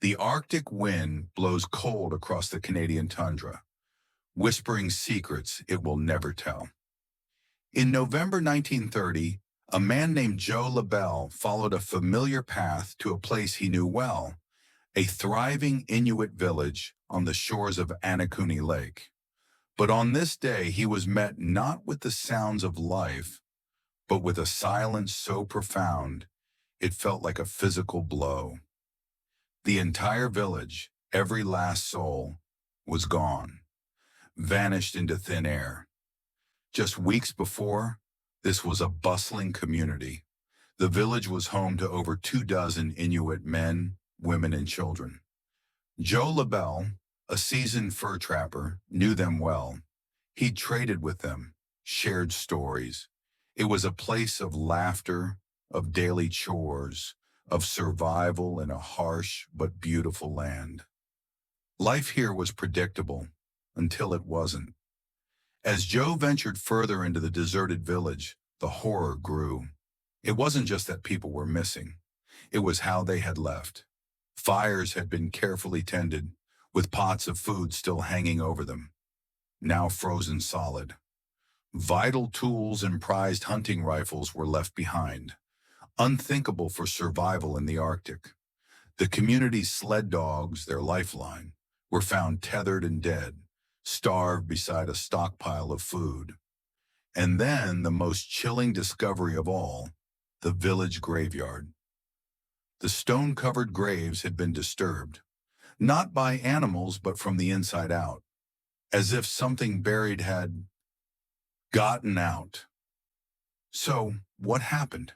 The Arctic wind blows cold across the Canadian tundra, whispering secrets it will never tell. In November 1930, a man named Joe Labelle followed a familiar path to a place he knew well, a thriving Inuit village on the shores of Anikuni Lake. But on this day, he was met not with the sounds of life, but with a silence so profound it felt like a physical blow. The entire village, every last soul, was gone, vanished into thin air. Just weeks before, this was a bustling community. The village was home to over 24 Inuit men, women, and children. Joe Labelle, a seasoned fur trapper, knew them well. He traded with them, shared stories. It was a place of laughter, of daily chores, of survival in a harsh but beautiful land. Life here was predictable until it wasn't. As Joe ventured further into the deserted village, the horror grew. It wasn't just that people were missing. It was how they had left. Fires had been carefully tended, with pots of food still hanging over them, now frozen solid. Vital tools and prized hunting rifles were left behind, unthinkable for survival in the Arctic. The community's sled dogs, their lifeline, were found tethered and dead, starved beside a stockpile of food. And then the most chilling discovery of all, the village graveyard. The stone-covered graves had been disturbed, not by animals but from the inside out, as if something buried had gotten out. So, what happened?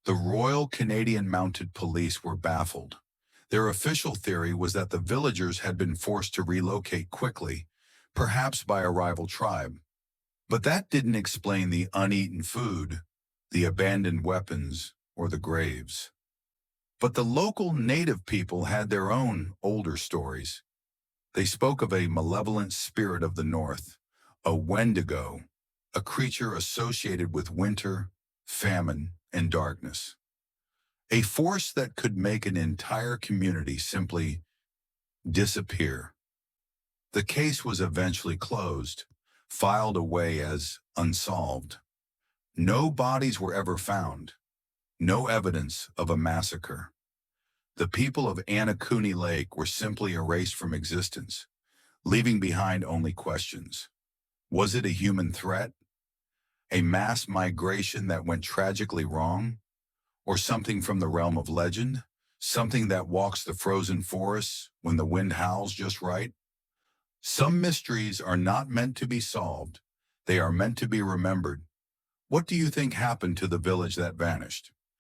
The Royal Canadian Mounted Police were baffled. Their official theory was that the villagers had been forced to relocate quickly, perhaps by a rival tribe. But that didn't explain the uneaten food, the abandoned weapons, or the graves. But the local native people had their own older stories. They spoke of a malevolent spirit of the north, a Wendigo, a creature associated with winter, famine, and darkness. A force that could make an entire community simply disappear. The case was eventually closed, filed away as unsolved. No bodies were ever found, no evidence of a massacre. The people of Anakuni Lake were simply erased from existence, leaving behind only questions. Was it a human threat? A mass migration that went tragically wrong? Or something from the realm of legend? Something that walks the frozen forests when the wind howls just right? Some mysteries are not meant to be solved. They are meant to be remembered. What do you think happened to the village that vanished?